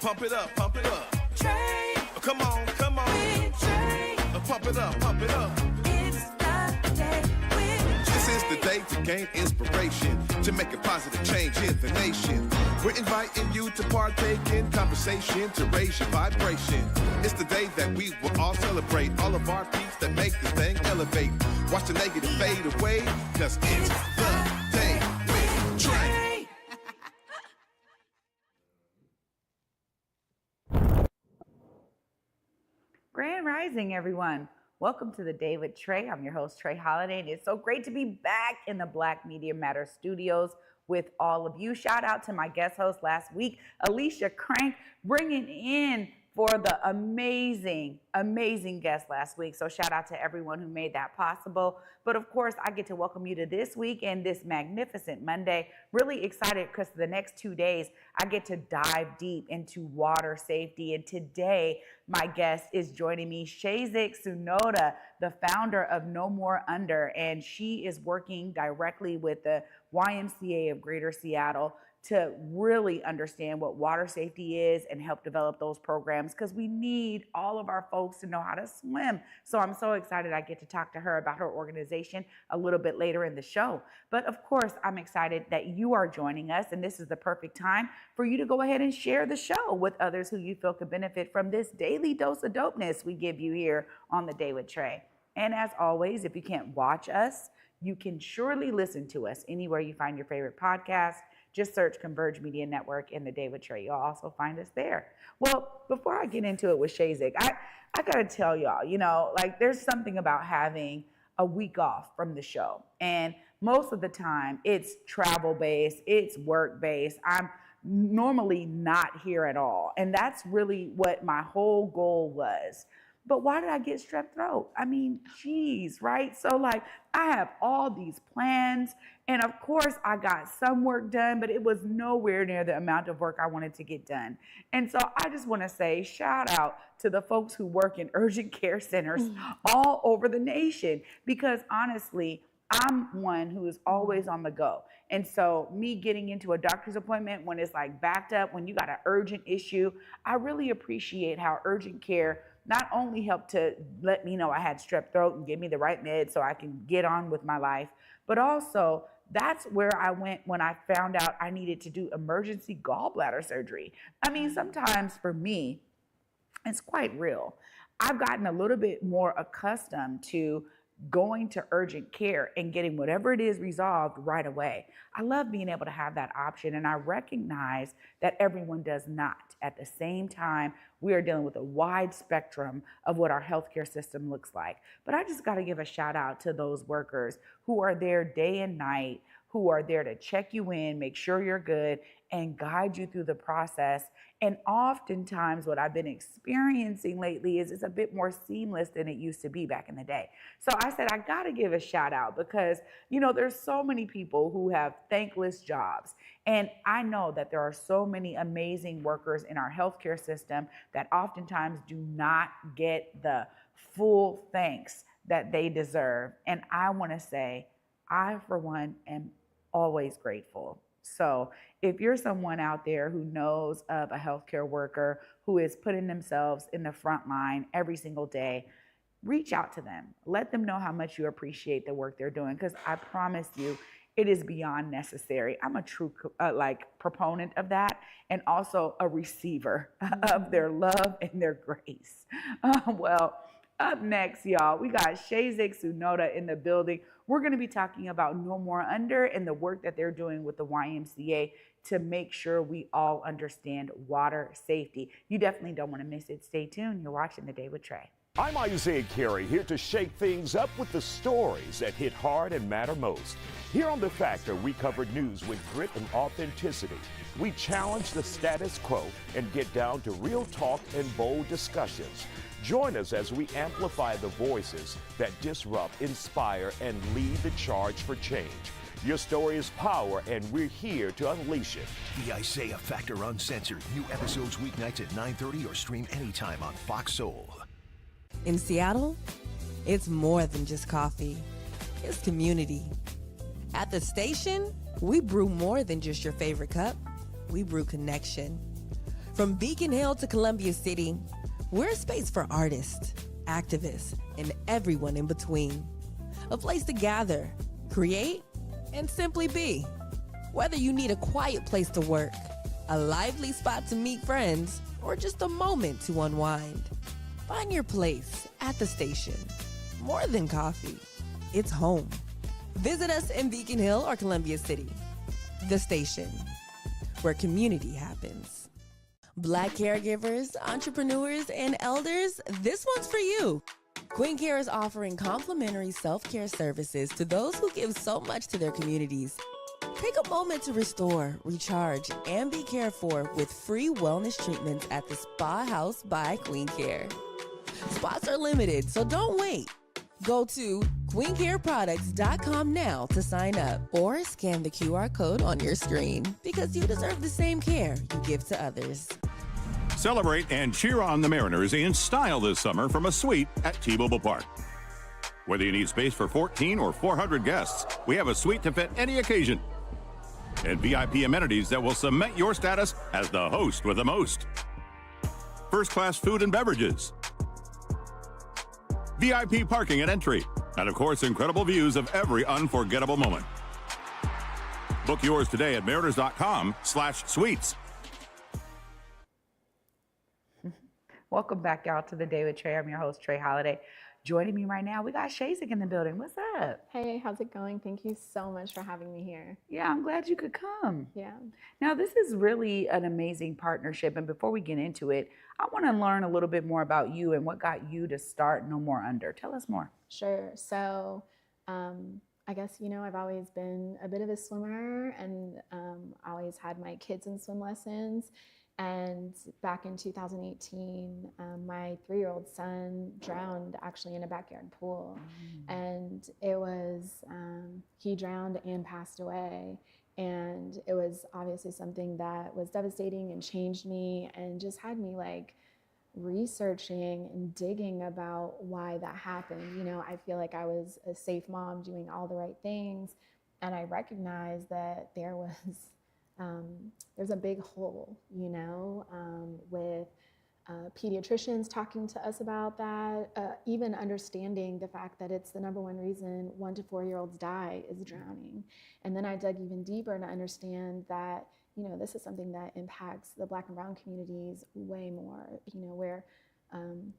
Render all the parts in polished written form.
Pump it up, pump it up. Trae. Come on, come on. With Trae. Pump it up, pump it up. It's the day with Trae. This is the day to gain inspiration, to make a positive change in the nation. We're inviting you to partake in conversation, to raise your vibration. It's the day that we will all celebrate all of our peeps that make this thing elevate. Watch the negative fade away, cause it's the day with Trae. Grand Rising, everyone. Welcome to the Day with Trae. I'm your host, Trae Holiday, and it's so great to be back in the Black Media Matters studios with all of you. Shout out to my guest host last week, Alicia Crank, bringing in for the amazing guest last week. So shout out to everyone who made that possible. But of course, I get to welcome you to this week and this magnificent Monday. Really excited because the next 2 days, I get to dive deep into water safety. And today, my guest is joining me, Chezik Tsunoda, the founder of No More Under. And she is working directly with the YMCA of Greater Seattle to really understand what water safety is and help develop those programs, because we need all of our folks to know how to swim. So I'm so excited I get to talk to her about her organization a little bit later in the show. But of course, I'm excited that you are joining us, and this is the perfect time for you to go ahead and share the show with others who you feel could benefit from this daily dose of dopeness we give you here on The Day with Trae. And as always, if you can't watch us, you can surely listen to us anywhere you find your favorite podcast. Just search Converge Media Network and The Day with Trae. You'll also find us there. Well, before I get into it with Chezik, I got to tell y'all, like there's something about having a week off from the show. And most of the time it's travel-based, it's work-based. I'm normally not here at all. And that's really what my whole goal was. But why did I get strep throat? I mean, geez, right? So like I have all these plans, and of course I got some work done, but it was nowhere near the amount of work I wanted to get done. And so I just want to say shout out to the folks who work in urgent care centers all over the nation, because honestly, I'm one who is always on the go. And so me getting into a doctor's appointment when it's like backed up, when you got an urgent issue, I really appreciate how urgent care not only helped to let me know I had strep throat and give me the right meds so I can get on with my life, but also that's where I went when I found out I needed to do emergency gallbladder surgery. I mean, sometimes for me, it's quite real. I've gotten a little bit more accustomed to going to urgent care and getting whatever it is resolved right away. I love being able to have that option, and I recognize that everyone does not. At the same time, we are dealing with a wide spectrum of what our healthcare system looks like. But I just got to give a shout out to those workers who are there day and night, who are there to check you in, make sure you're good, and guide you through the process. And oftentimes what I've been experiencing lately is it's a bit more seamless than it used to be back in the day. So I said, I gotta give a shout out because, there's so many people who have thankless jobs. And I know that there are so many amazing workers in our healthcare system that oftentimes do not get the full thanks that they deserve. And I wanna say, I, for one, am always grateful. So if you're someone out there who knows of a healthcare worker who is putting themselves in the front line every single day, reach out to them. Let them know how much you appreciate the work they're doing, because I promise you, it is beyond necessary. I'm a true proponent of that, and also a receiver of their love and their grace. Up next, y'all, we got Chezik Tsunoda in the building. We're going to be talking about No More Under and the work that they're doing with the YMCA to make sure we all understand water safety. You definitely don't want to miss it. Stay tuned. You're watching The Day with Trae. I'm Isaiah Carey, here to shake things up with the stories that hit hard and matter most. Here on The Factor, we cover news with grit and authenticity. We challenge the status quo and get down to real talk and bold discussions. Join us as we amplify the voices that disrupt, inspire, and lead the charge for change. Your story is power, and we're here to unleash it. The Isaiah Factor Uncensored. New episodes weeknights at 9:30 or stream anytime on Fox Soul. In Seattle, it's more than just coffee. It's community. At the station, we brew more than just your favorite cup. We brew connection. From Beacon Hill to Columbia City, we're a space for artists, activists, and everyone in between. A place to gather, create, and simply be. Whether you need a quiet place to work, a lively spot to meet friends, or just a moment to unwind, find your place at the station. More than coffee, it's home. Visit us in Beacon Hill or Columbia City. The station, where community happens. Black caregivers, entrepreneurs, and elders, this one's for you. Queen Care is offering complimentary self-care services to those who give so much to their communities. Take a moment to restore, recharge, and be cared for with free wellness treatments at the Spa House by Queen Care. Spots are limited, so don't wait. Go to queencareproducts.com now to sign up or scan the QR code on your screen because you deserve the same care you give to others. Celebrate and cheer on the Mariners in style this summer from a suite at T-Mobile Park. Whether you need space for 14 or 400 guests, we have a suite to fit any occasion. And VIP amenities that will cement your status as the host with the most. First-class food and beverages. VIP parking at entry. And of course, incredible views of every unforgettable moment. Book yours today at mariners.com/suites. Welcome back, y'all, to the Day with Trae. I'm your host, Trae Holiday. Joining me right now, we got Chezik in the building. What's up? Hey, how's it going? Thank you so much for having me here. Yeah, I'm glad you could come. Yeah. Now, this is really an amazing partnership. And before we get into it, I want to learn a little bit more about you and what got you to start No More Under. Tell us more. Sure. So, I guess, I've always been a bit of a swimmer and always had my kids in swim lessons. And back in 2018, my 3-year-old son drowned actually in a backyard pool. And it was, he drowned and passed away. And it was obviously something that was devastating and changed me and just had me like researching and digging about why that happened. I feel like I was a safe mom doing all the right things. And I recognized that there's a big hole, with pediatricians talking to us about that, even understanding the fact that it's the number one reason 1 to 4-year-olds die is drowning. And then I dug even deeper to understand that, this is something that impacts the Black and Brown communities way more, we're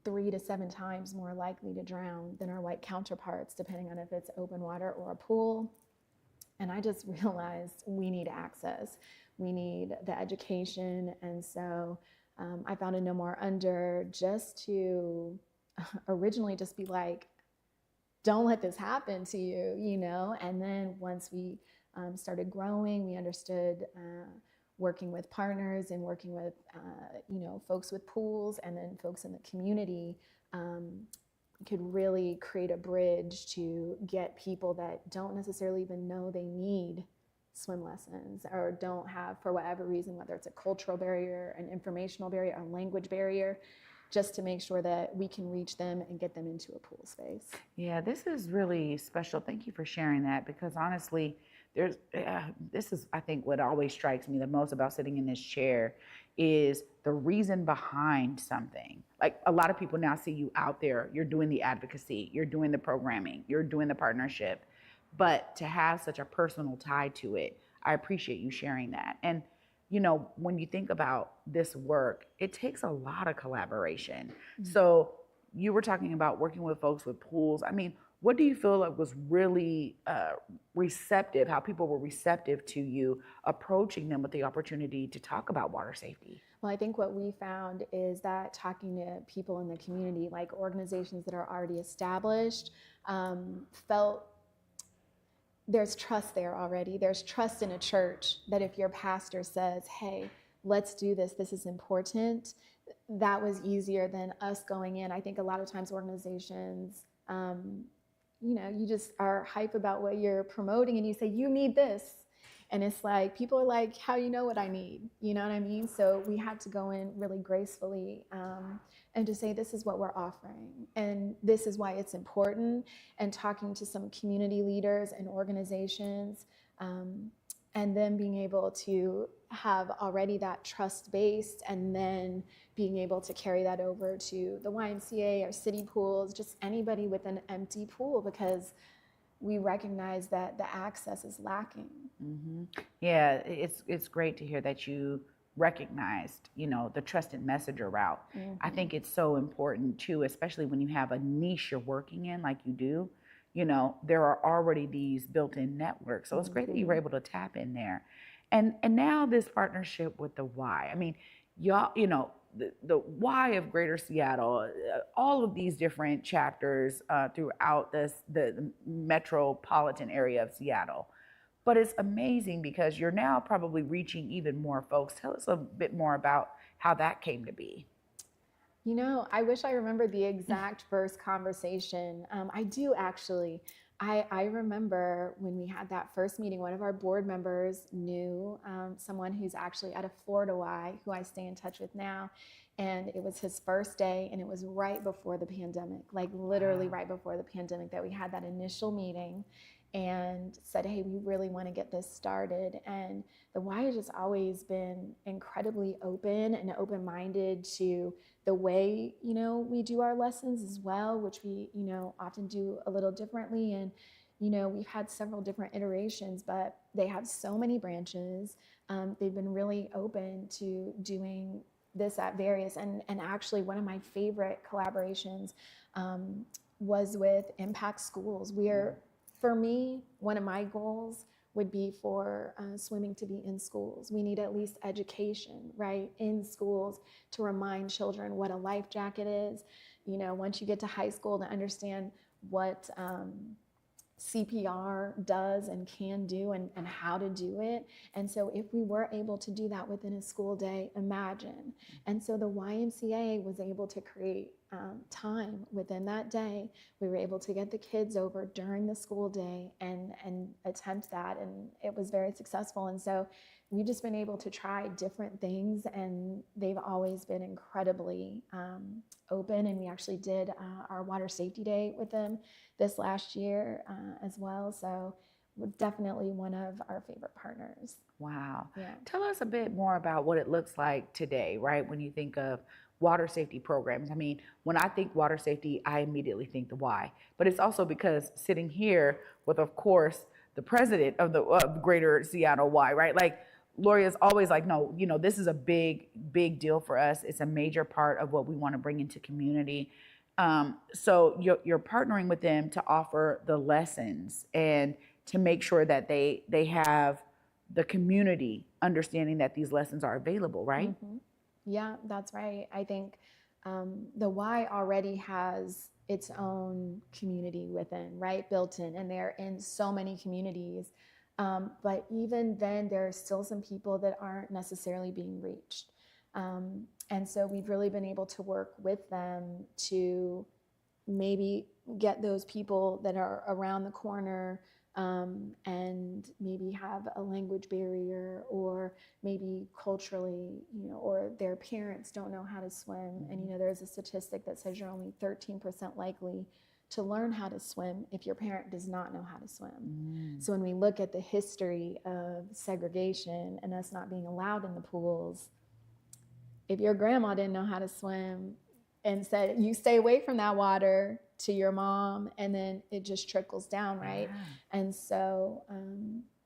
3 to 7 times more likely to drown than our white counterparts, depending on if it's open water or a pool. And I just realized we need access. We need the education. And so I founded No More Under just to originally just be like, don't let this happen to you, And then once we started growing, we understood working with partners and working with, folks with pools and then folks in the community could really create a bridge to get people that don't necessarily even know they need swim lessons or don't have, for whatever reason, whether it's a cultural barrier, an informational barrier, a language barrier, just to make sure that we can reach them and get them into a pool space. Yeah, this is really special. Thank you for sharing that because honestly, this is, I think, what always strikes me the most about sitting in this chair is the reason behind something. Like a lot of people now see you out there, you're doing the advocacy, you're doing the programming, you're doing the partnership, but to have such a personal tie to it, I appreciate you sharing that. And when you think about this work, it takes a lot of collaboration. Mm-hmm. So you were talking about working with folks with pools. I mean, what do you feel like was really receptive, how people were receptive to you approaching them with the opportunity to talk about water safety? Well, I think what we found is that talking to people in the community, like organizations that are already established, felt there's trust there already. There's trust in a church that if your pastor says, hey, let's do this, this is important, that was easier than us going in. I think a lot of times organizations, you just are hype about what you're promoting and you say, you need this. And it's like, people are like, how do you know what I need? You know what I mean? So we had to go in really gracefully and to say, this is what we're offering. And this is why it's important. And talking to some community leaders and organizations, and then being able to have already that trust based, and then being able to carry that over to the YMCA or city pools, just anybody with an empty pool, because we recognize that the access is lacking. Yeah, it's great to hear that you recognized, the trusted messenger route. I think it's so important too, especially when you have a niche you're working in like you do. There are already these built-in networks. So it's great that you were able to tap in there. And now this partnership with the Y. I mean, y'all, the Y of Greater Seattle, all of these different chapters throughout the metropolitan area of Seattle. But it's amazing because you're now probably reaching even more folks. Tell us a bit more about how that came to be. I wish I remembered the exact first conversation. I do actually. I remember when we had that first meeting, one of our board members knew someone who's actually at a Florida Y, who I stay in touch with now. And it was his first day, and it was right before the pandemic, like literally right before the pandemic, that we had that initial meeting and said, hey, we really want to get this started. And the Y has just always been incredibly open and open-minded to the way, we do our lessons as well, which we, often do a little differently. And, we've had several different iterations, but they have so many branches. They've been really open to doing this at various, and actually one of my favorite collaborations was with Impact Schools. For me, one of my goals would be for swimming to be in schools. We need at least education, right, in schools to remind children what a life jacket is. Once you get to high school, to understand what CPR does and can do, and how to do it. And so if we were able to do that within a school day, imagine. And so the YMCA was able to create time within that day. We were able to get the kids over during the school day and attempt that, and it was very successful. And so we've just been able to try different things, and they've always been incredibly open. And we actually did our water safety day with them this last year as well. So we're definitely one of our favorite partners. Wow. Yeah. Tell us a bit more about what it looks like today, right? When you think of water safety programs. I mean, when I think water safety, I immediately think the Y. But it's also because sitting here with, of course, the president of the Greater Seattle Y, right? Like, Loria's always like, no, this is a big, big deal for us. It's a major part of what we want to bring into community. So you're partnering with them to offer the lessons and to make sure that they have the community understanding that these lessons are available, right? Mm-hmm. Yeah, that's right. I think the Y already has its own community within, right, built in, and they're in so many communities. But even then, there are still some people that aren't necessarily being reached. And so we've really been able to work with them to maybe get those people that are around the corner and maybe have a language barrier, or maybe culturally, or their parents don't know how to swim. And, there's a statistic that says you're only 13% likely to learn how to swim if your parent does not know how to swim. So when we look at the history of segregation and us not being allowed in the pools, if your grandma didn't know how to swim and said, you stay away from that water, to your mom, and then it just trickles down, right? Yeah. And so,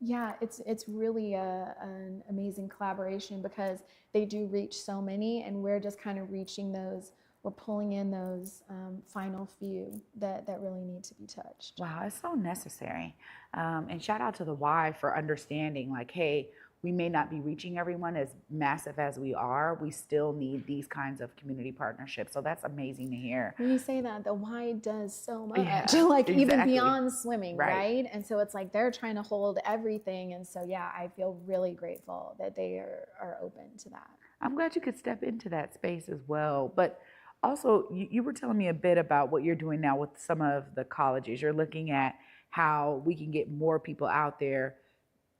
it's really an amazing collaboration, because they do reach so many, and we're just kind of reaching those, we're pulling in those final few that really need to be touched. Wow, it's so necessary. And shout out to the Y for understanding, like, hey, we may not be reaching everyone as massive as we are. We still need these kinds of community partnerships. So that's amazing to hear. When you say that, the Y does so much, exactly. Even beyond swimming, right? And so it's like they're trying to hold everything. And so, I feel really grateful that they are open to that. I'm glad you could step into that space as well. But also, you were telling me a bit about what you're doing now with some of the colleges. You're looking at how we can get more people out there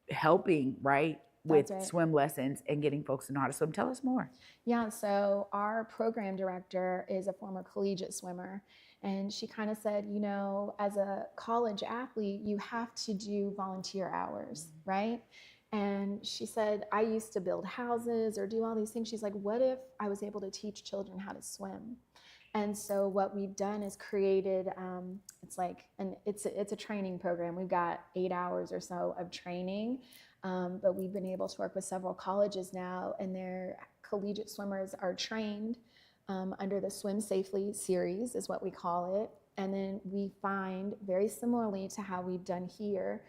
helping, right? With swim lessons and getting folks to know how to swim. Tell us more. Yeah, so our program director is a former collegiate swimmer, and she kind of said, as a college athlete, you have to do volunteer hours, right? And she said, I used to build houses or do all these things. She's like, what if I was able to teach children how to swim? And so what we've done is created, it's a training program. We've got 8 hours or so of training, but we've been able to work with several colleges now, and their collegiate swimmers are trained under the Swim Safely series is what we call it. And then we find, very similarly to how we've done here,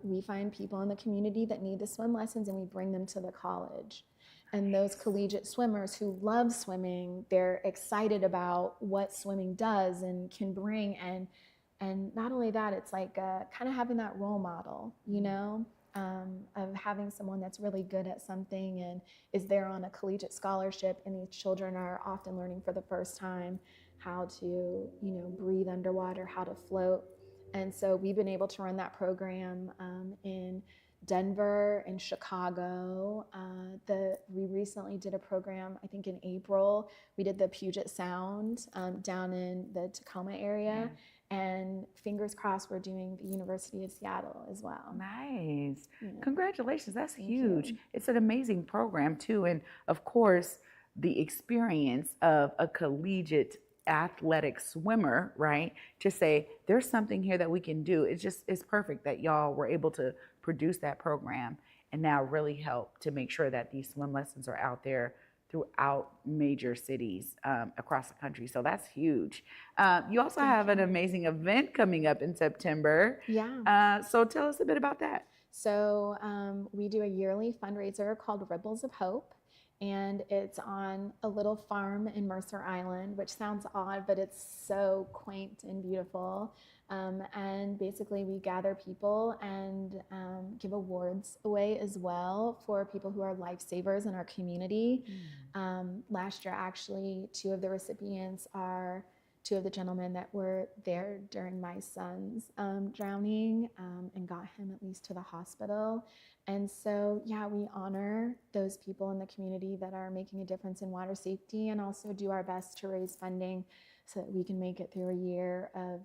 we find people in the community that need the swim lessons and we bring them to the college. And those collegiate swimmers who love swimming, they're excited about what swimming does and can bring. And not only that, it's like kind of having that role model, you know, of having someone that's really good at something and is there on a collegiate scholarship. And these children are often learning for the first time how to, you know, breathe underwater, how to float. And so we've been able to run that program in Denver and Chicago. We recently did a program, I think in April, we did the Puget Sound down in the Tacoma area. And fingers crossed, we're doing the University of Seattle as well. Nice. Yeah. Congratulations. That's Thank huge. you. It's an amazing program too. And of course, the experience of a collegiate athletic swimmer, right? To say there's something here that we can do. It's perfect that y'all were able to produce that program and now really help to make sure that these swim lessons are out there throughout major cities across the country. So that's huge. You also have an amazing event coming up in September. Yeah. So tell us a bit about that. So we do a yearly fundraiser called Ripples of Hope. And it's on a little farm in Mercer Island, which sounds odd, but it's so quaint and beautiful. And basically we gather people and give awards away as well for people who are lifesavers in our community. Last year, actually, two of the recipients are two of the gentlemen that were there during my son's drowning and got him at least to the hospital. And so, yeah, we honor those people in the community that are making a difference in water safety and also do our best to raise funding so that we can make it through a year of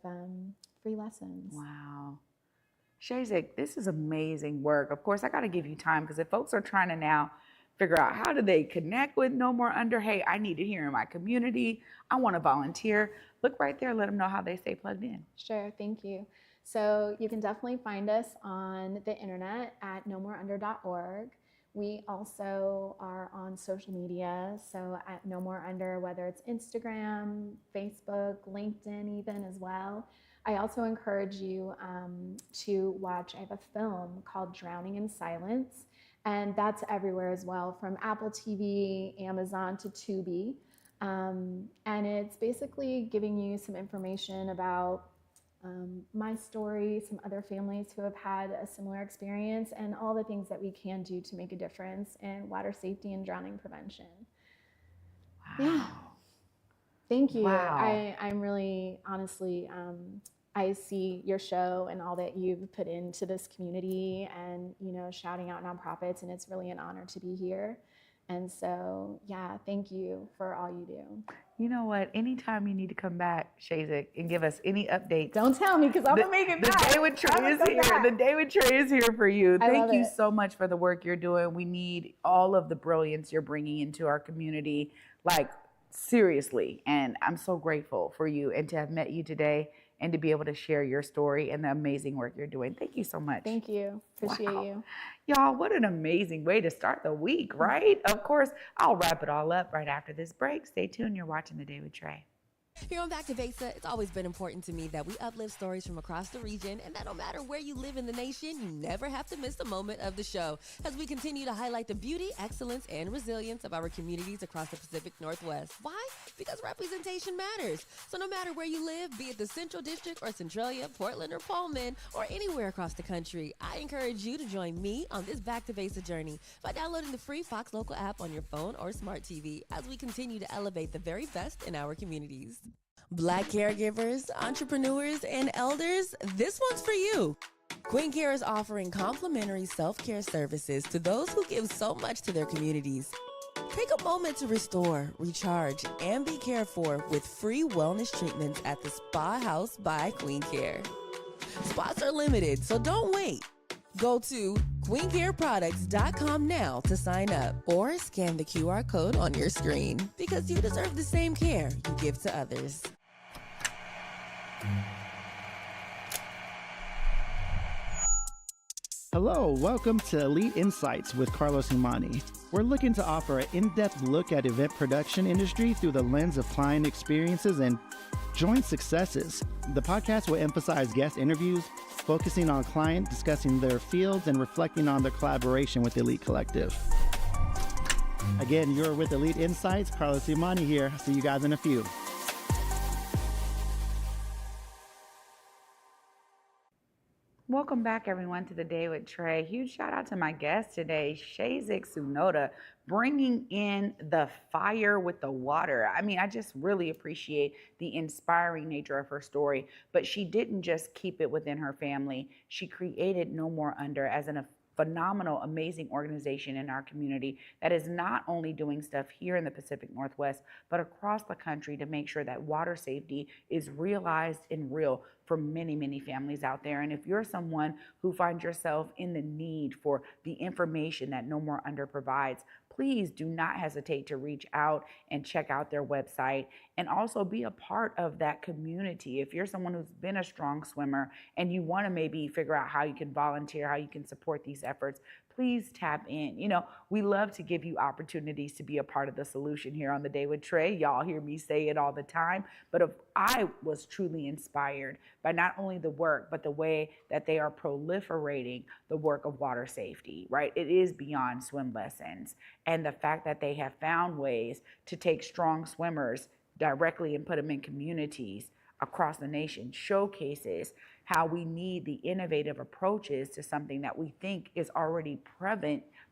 free lessons. Wow. Chezik, this is amazing work. Of course, I got to give you time because if folks are trying to now figure out how do they connect with No More Under, hey, I need it here in my community, I want to volunteer, look right there, let them know how they stay plugged in. Sure, thank you. So you can definitely find us on the internet at nomoreunder.org. We also are on social media, so at No More Under, whether it's Instagram, Facebook, LinkedIn even as well. I also encourage you to watch, I have a film called Drowning in Silence, and that's everywhere as well, from Apple TV, Amazon to Tubi. And it's basically giving you some information about my story, some other families who have had a similar experience, and all the things that we can do to make a difference in water safety and drowning prevention. Wow. Yeah. Thank you. Wow. I'm really, honestly, I see your show and all that you've put into this community and, you know, shouting out nonprofits, and it's really an honor to be here. And so, yeah, thank you for all you do. You know what? Anytime you need to come back, Chezik, and give us any updates. Don't tell me because I'm going to make it back. The Day with Trae is here. The Day with Trae is here for you. Thank you it. so much for the work you're doing. We need all of the brilliance you're bringing into our community, like seriously. And I'm so grateful for you and to have met you today and to be able to share your story and the amazing work you're doing. Thank you so much. Thank you. Appreciate you. Y'all, what an amazing way to start the week, right? Of course, I'll wrap it all up right after this break. Stay tuned. You're watching The Day with Trae. Here on Back to Vesa, it's always been important to me that we uplift stories from across the region and that no matter where you live in the nation, you never have to miss a moment of the show as we continue to highlight the beauty, excellence, and resilience of our communities across the Pacific Northwest. Why? Because representation matters. So no matter where you live, be it the Central District or Centralia, Portland or Pullman, or anywhere across the country, I encourage you to join me on this Back to Vesa journey by downloading the free Fox Local app on your phone or smart TV as we continue to elevate the very best in our communities. Black caregivers, entrepreneurs, and elders, this one's for you. Queen Care is offering complimentary self-care services to those who give so much to their communities. Take a moment to restore, recharge, and be cared for with free wellness treatments at the Spa House by Queen Care. Spots are limited, so don't wait. Go to queencareproducts.com now to sign up or scan the QR code on your screen because you deserve the same care you give to others. Hello, welcome to Elite Insights with Carlos Humani. We're looking to offer an in-depth look at event production industry through the lens of client experiences and joint successes. The podcast will emphasize guest interviews, focusing on client discussing their fields and reflecting on their collaboration with Elite Collective. Again, you're with Elite Insights. Carlos Humani here. See you guys in a few. Welcome back, everyone, to the Day with Trae. Huge shout out to my guest today, Chezik Tsunoda, bringing in the fire with the water. I mean, I just really appreciate the inspiring nature of her story, but she didn't just keep it within her family. She created No More Under as a phenomenal, amazing organization in our community that is not only doing stuff here in the Pacific Northwest, but across the country to make sure that water safety is realized and real for many, many families out there. And if you're someone who finds yourself in the need for the information that No More Under provides, please do not hesitate to reach out and check out their website and also be a part of that community. If you're someone who's been a strong swimmer and you want to maybe figure out how you can volunteer, how you can support these efforts, please tap in. You know, we love to give you opportunities to be a part of the solution here on The Day with Trae. Y'all hear me say it all the time, but if I was truly inspired by not only the work, but the way that they are proliferating the work of water safety, right? It is beyond swim lessons. And the fact that they have found ways to take strong swimmers directly and put them in communities across the nation showcases how we need the innovative approaches to something that we think is already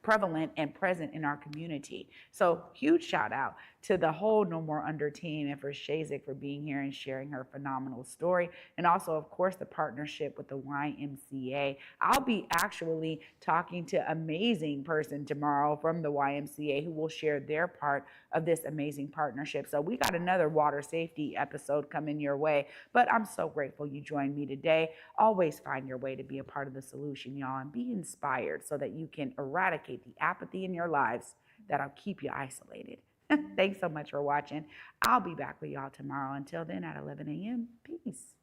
prevalent and present in our community. So huge shout out to the whole No More Under team and for Chezik for being here and sharing her phenomenal story. And also, of course, the partnership with the YMCA. I'll be actually talking to an amazing person tomorrow from the YMCA who will share their part of this amazing partnership. So we got another water safety episode coming your way, but I'm so grateful you joined me today. Always find your way to be a part of the solution, y'all, and be inspired so that you can eradicate the apathy in your lives that'll keep you isolated. Thanks so much for watching. I'll be back with y'all tomorrow. Until then, at 11 a.m. Peace.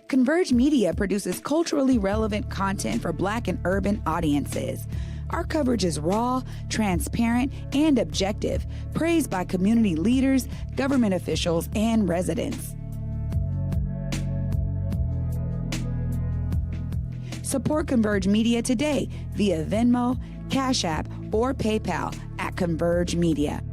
Converge Media produces culturally relevant content for Black and urban audiences. Our coverage is raw, transparent, and objective, praised by community leaders, government officials, and residents. Support Converge Media today via Venmo, Cash App, or PayPal at Converge Media.